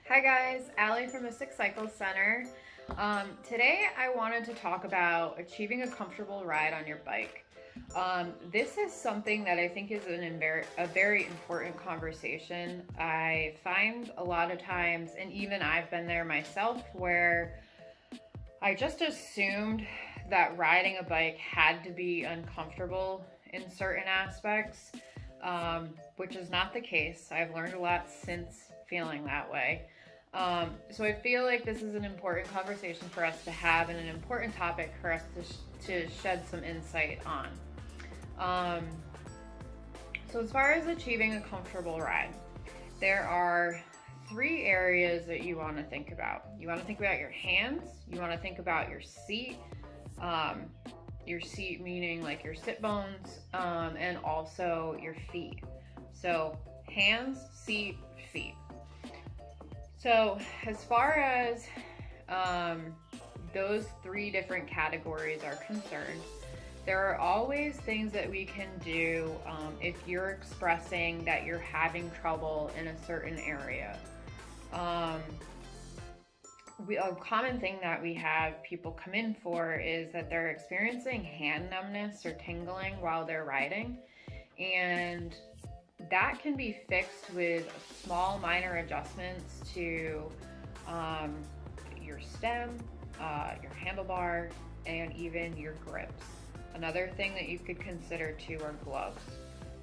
Hi guys, Allie from the Cyclists Center. Today I wanted to talk about achieving a comfortable ride on your bike. This is something that I think is a very important conversation. I find a lot of times, and even I've been there myself, where I just assumed that riding a bike had to be uncomfortable in certain aspects, which is not the case. I've learned a lot since feeling that way. So I feel like this is an important conversation for us to have and an important topic for us to shed some insight on. Um, so as far as achieving a comfortable ride, there are three areas that you want to think about. You want to think about your hands, you want to think about um, your seat meaning like your sit bones, and also your feet. So hands, seat, feet. So as far as those three different categories are concerned, there are always things that we can do if you're expressing that you're having trouble in a certain area. A common thing that we have people come in for is that they're experiencing hand numbness or tingling while they're riding, and that can be fixed with small minor adjustments to your stem, your handlebar, and even your grips. Another thing that you could consider too are gloves.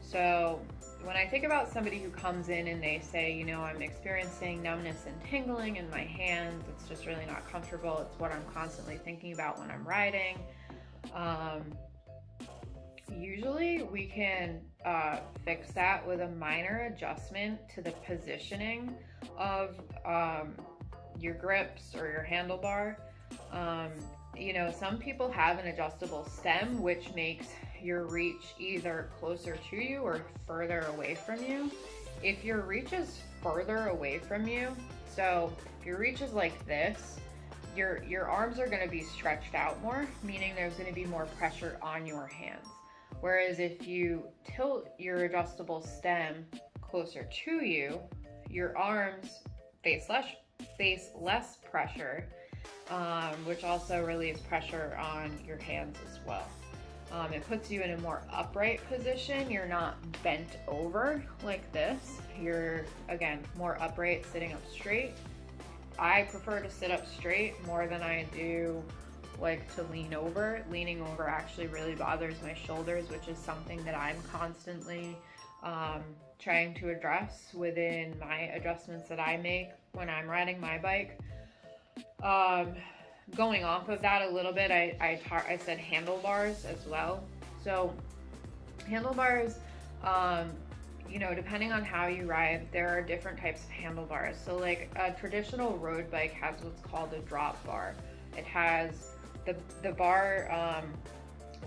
So when I think about somebody who comes in and they say, I'm experiencing numbness and tingling in my hands, it's just really not comfortable, it's what I'm constantly thinking about when I'm riding. Usually we can fix that with a minor adjustment to the positioning of your grips or your handlebar. Some people have an adjustable stem, which makes your reach either closer to you or further away from you. If your reach is further away from you, so if your reach is like this, your arms are going to be stretched out more, meaning there's going to be more pressure on your hands. Whereas if you tilt your adjustable stem closer to you, your arms face less pressure, which also relieves pressure on your hands as well. It puts you in a more upright position. You're not bent over like this. You're, again, more upright, sitting up straight. I prefer to sit up straight more than I do like to lean over. Leaning over actually really bothers my shoulders, which is something that I'm constantly trying to address within my adjustments that I make when I'm riding my bike. Going off of that a little bit, I said handlebars as well. So handlebars, depending on how you ride, there are different types of handlebars. So like a traditional road bike has what's called a drop bar. It has the bar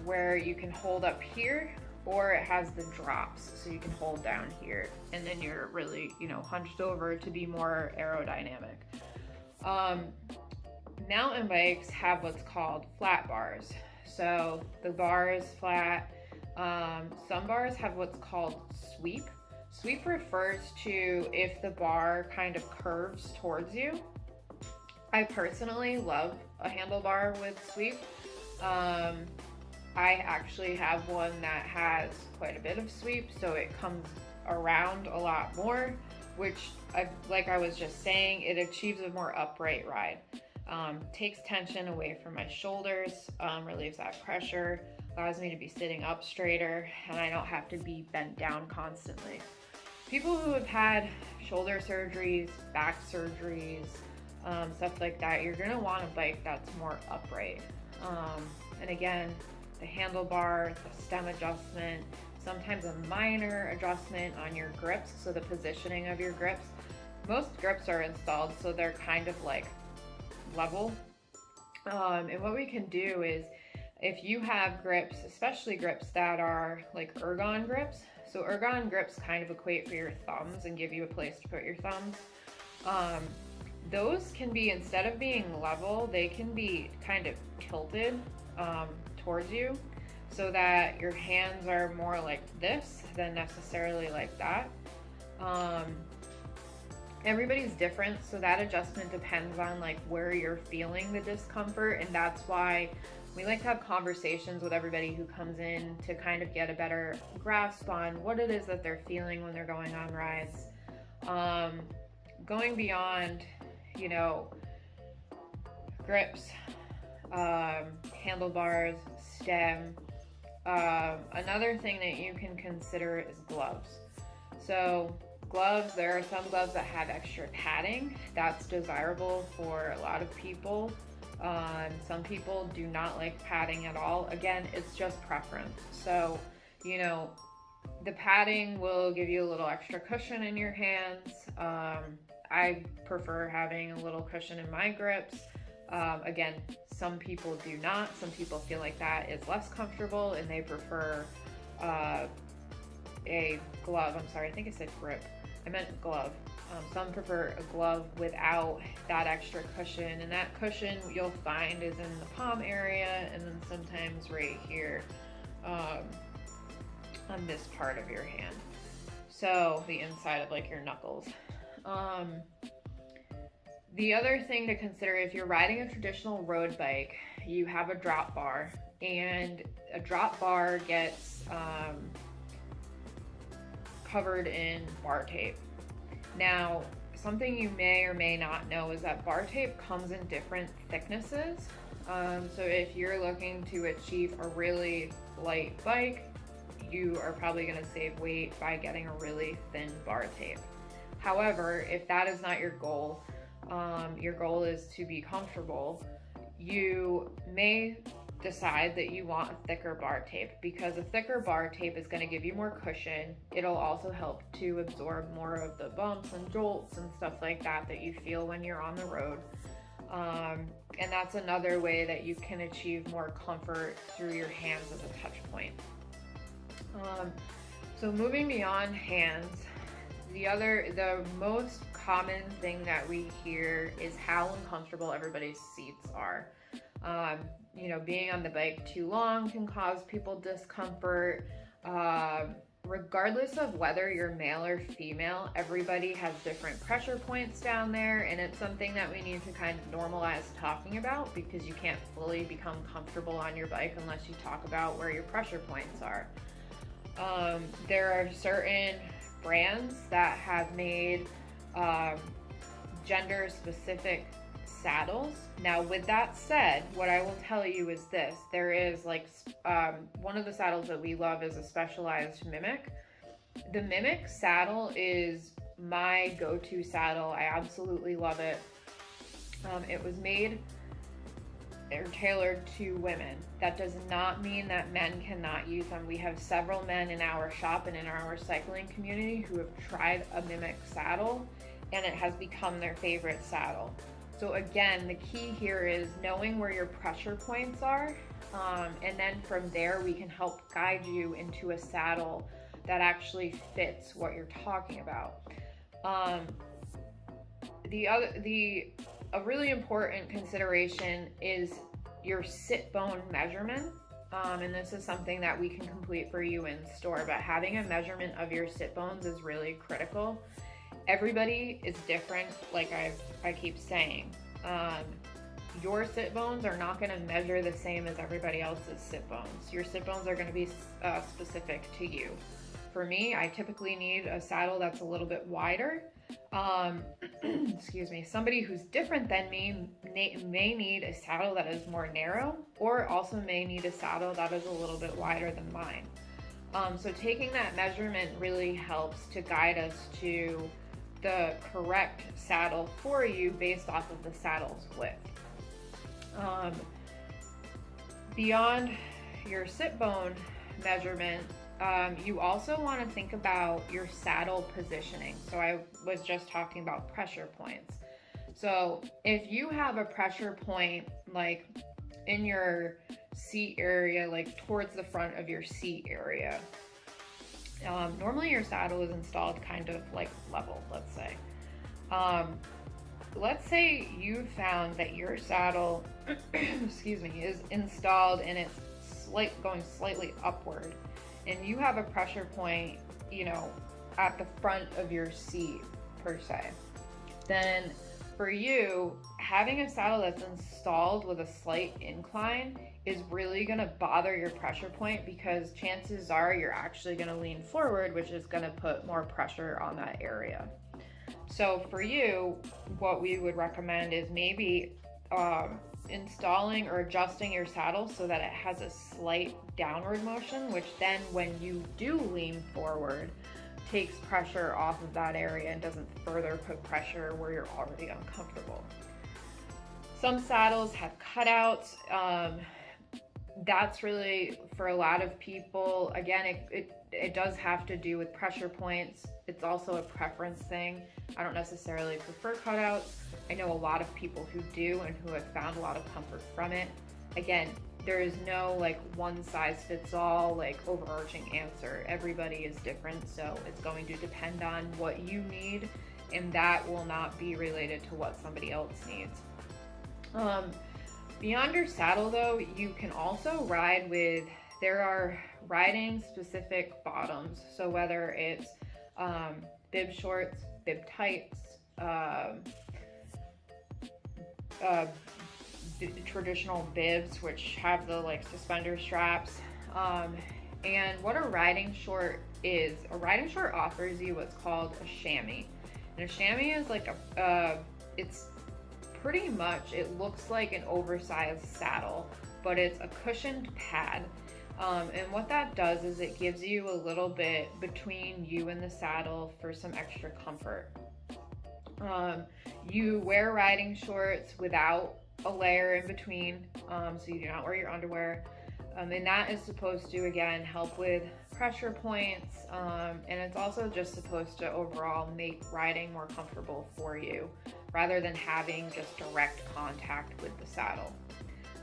where you can hold up here, or it has the drops, so you can hold down here, and then you're really, hunched over to be more aerodynamic. Mountain bikes have what's called flat bars. So the bar is flat. Some bars have what's called sweep. Sweep refers to if the bar kind of curves towards you. I personally love a handlebar with sweep. I actually have one that has quite a bit of sweep, so it comes around a lot more, which, like I was just saying, it achieves a more upright ride. Takes tension away from my shoulders, relieves that pressure, allows me to be sitting up straighter, and I don't have to be bent down constantly. People who have had shoulder surgeries, back surgeries, stuff like that, you're going to want a bike that's more upright. And again, the handlebar, the stem adjustment, sometimes a minor adjustment on your grips, so the positioning of your grips. Most grips are installed so they're kind of like level. And what we can do is, if you have grips, especially grips that are like ergon grips, so ergon grips kind of equate for your thumbs and give you a place to put your thumbs. Those can be, instead of being level, they can be kind of tilted towards you, so that your hands are more like this than necessarily like that. Everybody's different, so that adjustment depends on like where you're feeling the discomfort, and that's why we like to have conversations with everybody who comes in to kind of get a better grasp on what it is that they're feeling when they're going on rides. Going beyond, you know, grips, handlebars, stem. Another thing that you can consider is gloves. So gloves, there are some gloves that have extra padding. That's desirable for a lot of people. Some people do not like padding at all. Again, it's just preference. So, you know, the padding will give you a little extra cushion in your hands. I prefer having a little cushion in my grips. Again, some people do not. Some people feel like that is less comfortable and they prefer a glove. I'm sorry, I think I said grip. I meant glove. Some prefer a glove without that extra cushion, and that cushion you'll find is in the palm area and then sometimes right here on this part of your hand. So the inside of like your knuckles. The other thing to consider, if you're riding a traditional road bike, you have a drop bar, and a drop bar gets covered in bar tape. Now, something you may or may not know is that bar tape comes in different thicknesses. So if you're looking to achieve a really light bike, you are probably going to save weight by getting a really thin bar tape. However, if that is not your goal is to be comfortable, you may decide that you want a thicker bar tape, because a thicker bar tape is going to give you more cushion. It'll also help to absorb more of the bumps and jolts and stuff like that you feel when you're on the road. And that's another way that you can achieve more comfort through your hands as a touch point. So moving beyond hands, the most common thing that we hear is how uncomfortable everybody's seats are. You know, being on the bike too long can cause people discomfort. Regardless of whether you're male or female, everybody has different pressure points down there, and it's something that we need to kind of normalize talking about, because you can't fully become comfortable on your bike unless you talk about where your pressure points are. There are certain brands that have made gender-specific saddles. Now, with that said, what I will tell you is this: there is like one of the saddles that we love is a specialized Mimic. The Mimic saddle is my go-to saddle. I absolutely love it. It was made or tailored to women. That does not mean that men cannot use them. We have several men in our shop and in our cycling community who have tried a Mimic saddle, and it has become their favorite saddle. So again, the key here is knowing where your pressure points are, and then from there we can help guide you into a saddle that actually fits what you're talking about. A really important consideration is your sit bone measurement, and this is something that we can complete for you in store, but having a measurement of your sit bones is really critical. Everybody is different, like I keep saying. Your sit bones are not going to measure the same as everybody else's sit bones. Your sit bones are going to be specific to you. For me, I typically need a saddle that's a little bit wider. Excuse me. Somebody who's different than me may need a saddle that is more narrow, or also may need a saddle that is a little bit wider than mine. So taking that measurement really helps to guide us to the correct saddle for you based off of the saddle's width. Beyond your sit bone measurement, you also want to think about your saddle positioning. So I was just talking about pressure points. So if you have a pressure point like in your seat area, like towards the front of your seat area, normally your saddle is installed kind of like level, let's say. Let's say you found that your saddle excuse me, is installed and it's going slightly upward, and you have a pressure point, you know, at the front of your seat per se. then for you, having a saddle that's installed with a slight incline is really going to bother your pressure point, because chances are you're actually going to lean forward, which is going to put more pressure on that area. So for you, what we would recommend is maybe installing or adjusting your saddle so that it has a slight downward motion, which then when you do lean forward, takes pressure off of that area and doesn't further put pressure where you're already uncomfortable. Some saddles have cutouts. That's really, for a lot of people, again, it does have to do with pressure points. It's also a preference thing. I don't necessarily prefer cutouts. I know a lot of people who do and who have found a lot of comfort from it. Again, there is no like one size fits all like overarching answer. Everybody is different, so it's going to depend on what you need, and that will not be related to what somebody else needs. Beyond your saddle though, you can also ride with, there are riding specific bottoms. So whether it's bib shorts, bib tights, traditional bibs, which have the like suspender straps. And what a riding short is, a riding short offers you what's called a chamois. And a chamois is like it's pretty much, it looks like an oversized saddle, but it's a cushioned pad. And what that does is it gives you a little bit between you and the saddle for some extra comfort. You wear riding shorts without a layer in between, so you do not wear your underwear. And that is supposed to, again, help with pressure points, and it's also just supposed to overall make riding more comfortable for you, rather than having just direct contact with the saddle.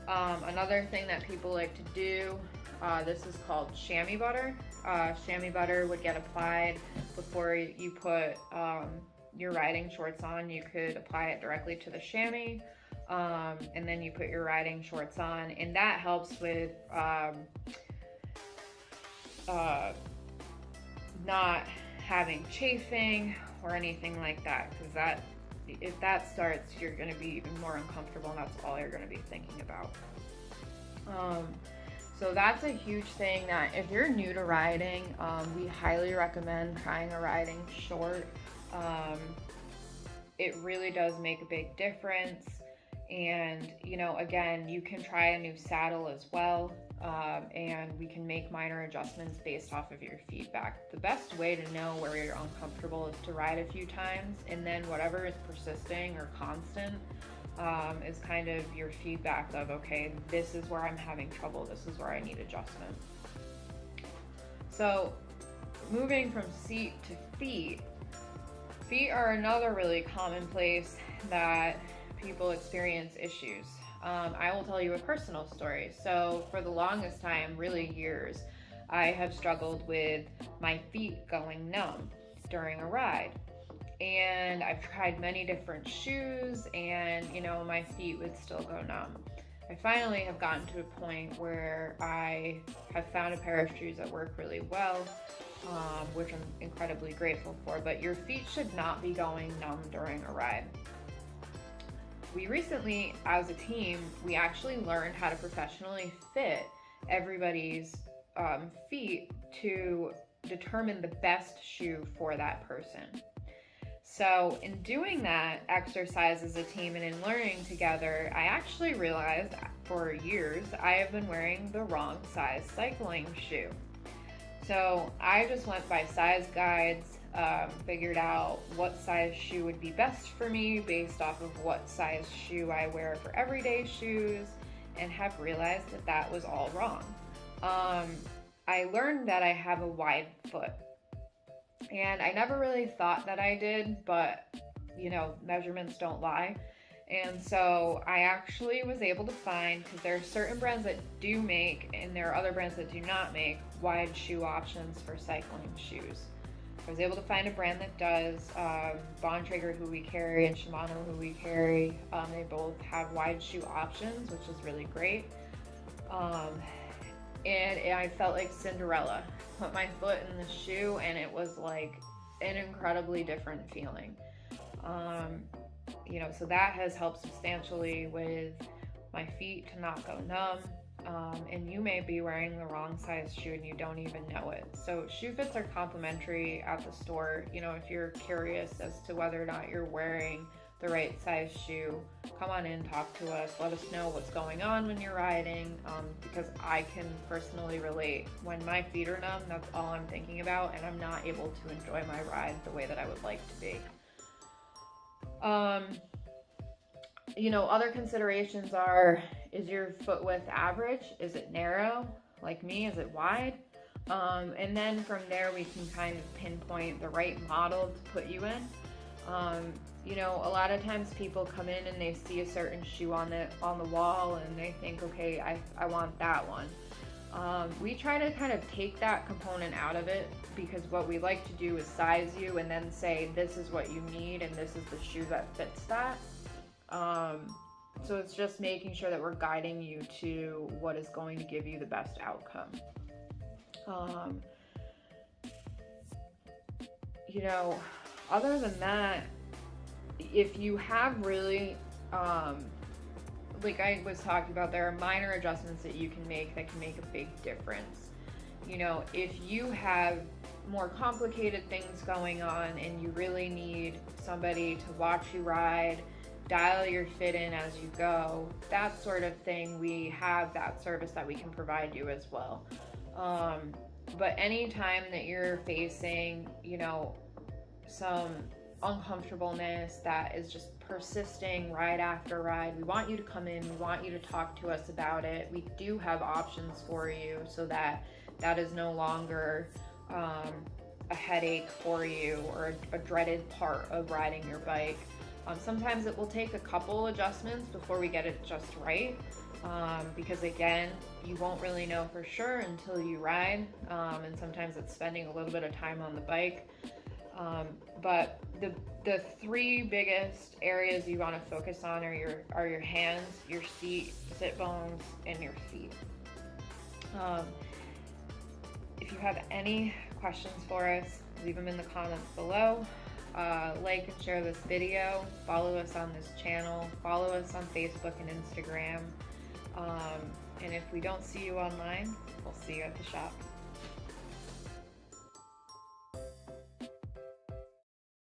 Another thing that people like to do, this is called chamois butter. Chamois butter would get applied before you put your riding shorts on. You could apply it directly to the chamois, and then you put your riding shorts on, and that helps with not having chafing or anything like that, because that, if that starts, you're going to be even more uncomfortable, and that's all you're going to be thinking about. So that's a huge thing that if you're new to riding, we highly recommend trying a riding short. It really does make a big difference. And, you know, again, you can try a new saddle as well, and we can make minor adjustments based off of your feedback. The best way to know where you're uncomfortable is to ride a few times, and then whatever is persisting or constant is kind of your feedback of, okay, this is where I'm having trouble, this is where I need adjustment. So moving from seat to feet, feet are another really common place that people experience issues. I will tell you a personal story. So for the longest time, really years, I have struggled with my feet going numb during a ride. And I've tried many different shoes, and you know, my feet would still go numb. I finally have gotten to a point where I have found a pair of shoes that work really well, which I'm incredibly grateful for, but your feet should not be going numb during a ride. We recently, as a team, we actually learned how to professionally fit everybody's feet to determine the best shoe for that person. So in doing that exercise as a team and in learning together, I actually realized for years I have been wearing the wrong size cycling shoe. So I just went by size guides, figured out what size shoe would be best for me based off of what size shoe I wear for everyday shoes, and have realized that that was all wrong. I learned that I have a wide foot, and I never really thought that I did, but you know, measurements don't lie. And so I actually was able to find, because there are certain brands that do make, and there are other brands that do not make, wide shoe options for cycling shoes. I was able to find a brand that does. Bontrager, who we carry, and Shimano, who we carry, they both have wide shoe options, which is really great. And I felt like Cinderella. Put my foot in the shoe, and it was like an incredibly different feeling. So that has helped substantially with my feet to not go numb. And you may be wearing the wrong size shoe and you don't even know it. So shoe fits are complimentary at the store. If you're curious as to whether or not you're wearing the right size shoe, come on in, talk to us, let us know what's going on when you're riding, because I can personally relate. When my feet are numb, that's all I'm thinking about, and I'm not able to enjoy my ride the way that I would like to be. Other considerations are, is your foot width average? Is it narrow? Like me, is it wide? And then from there, we can kind of pinpoint the right model to put you in. A lot of times people come in and they see a certain shoe on the wall and they think, okay, I want that one. We try to kind of take that component out of it, because what we like to do is size you and then say, this is what you need and this is the shoe that fits that. So it's just making sure that we're guiding you to what is going to give you the best outcome. Other than that, if you have really, like I was talking about, there are minor adjustments that you can make that can make a big difference. If you have more complicated things going on and you really need somebody to watch you ride, dial your fit in as you go, that sort of thing, we have that service that we can provide you as well. But anytime that you're facing, some uncomfortableness that is just persisting ride after ride, we want you to come in, we want you to talk to us about it. We do have options for you so that is no longer a headache for you or a dreaded part of riding your bike. Sometimes it will take a couple adjustments before we get it just right, because again, you won't really know for sure until you ride, and sometimes it's spending a little bit of time on the bike. But the three biggest areas you want to focus on are your hands, your sit bones, and your feet. If you have any questions for us, leave them in the comments below. Like and share this video, follow us on this channel, follow us on Facebook and Instagram, and if we don't see you online, we'll see you at the shop.